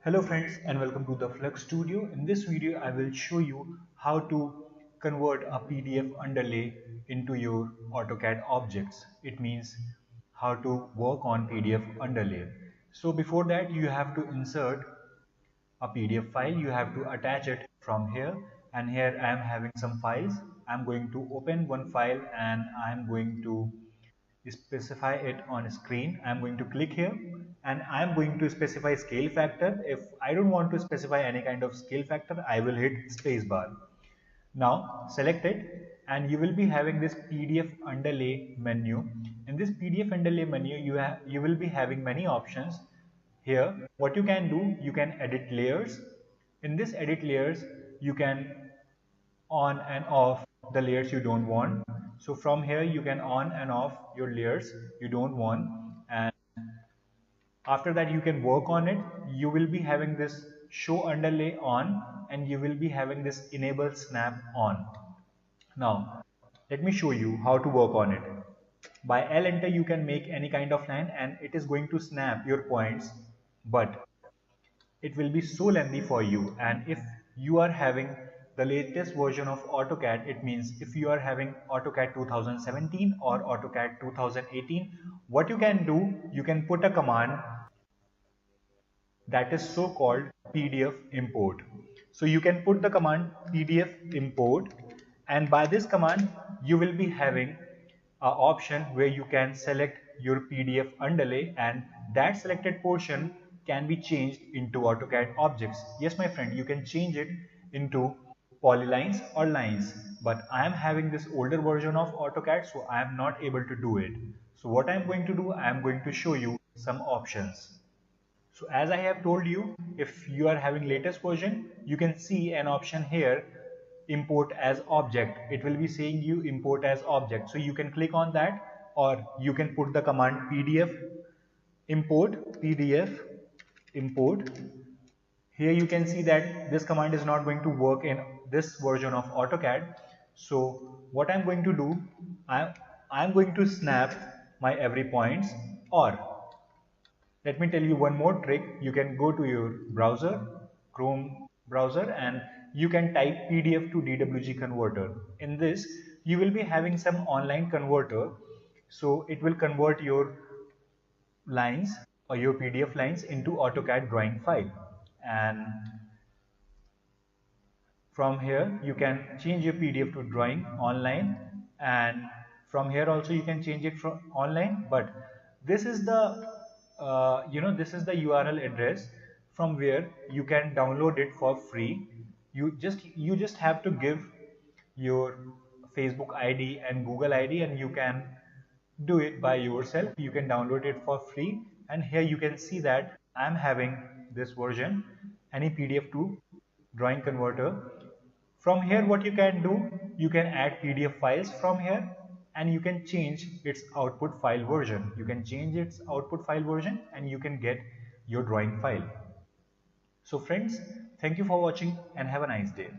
Hello friends and welcome to the Flux Studio. In this video I will show you how to convert a PDF underlay into your Autocad objects. It means how to work on PDF underlay. So before that you have to insert a PDF file. You have to attach it from here, and here I am having some files. I am going to open one file and I am going to specify it on screen. I'm going to click here and I'm going to specify scale factor. If I don't want to specify any kind of scale factor, I will hit spacebar. Now select it and you will be having this PDF underlay menu. In this PDF underlay menu, you will be having many options. Here, what you can do, you can edit layers. In this edit layers, you can on and off the layers you don't want. So from here you can on and off your layers you don't want, and after that you can work on it. You will be having this show underlay on and you will be having this enable snap on. Now let me show you how to work on it. By L enter you can make any kind of line and it is going to snap your points, but it will be so lengthy for you. And if you are having the latest version of AutoCAD, it means if you are having AutoCAD 2017 or AutoCAD 2018, what you can do, you can put a command that is so called PDF import. So you can put the command PDF import, and by this command you will be having an option where you can select your PDF underlay, and that selected portion can be changed into AutoCAD objects. Yes my friend, you can change it into polylines or lines, but I am having this older version of AutoCAD, so I am not able to do it. So what I am going to do, I am going to show you some options. So as I have told you, if you are having latest version, you can see an option here, import as object. It will be saying you import as object. So you can click on that, or you can put the command PDF import. Here you can see that this command is not going to work in this version of AutoCAD. So what I'm going to do, I'm going to snap my every points, or let me tell you one more trick. You can go to your browser, Chrome browser, and you can type PDF to DWG converter. In this, you will be having some online converter. So it will convert your lines or your PDF lines into AutoCAD drawing file. And from here, you can change your PDF to drawing online. And from here also you can change it from online, but this is the this is the URL address from where you can download it for free. You just have to give your Facebook ID and Google ID and you can do it by yourself. You can download it for free, and here you can see that I'm having this version, any PDF to drawing converter. From here what you can do, you can add PDF files from here and you can change its output file version. You can change its output file version and you can get your drawing file. So friends, thank you for watching and have a nice day.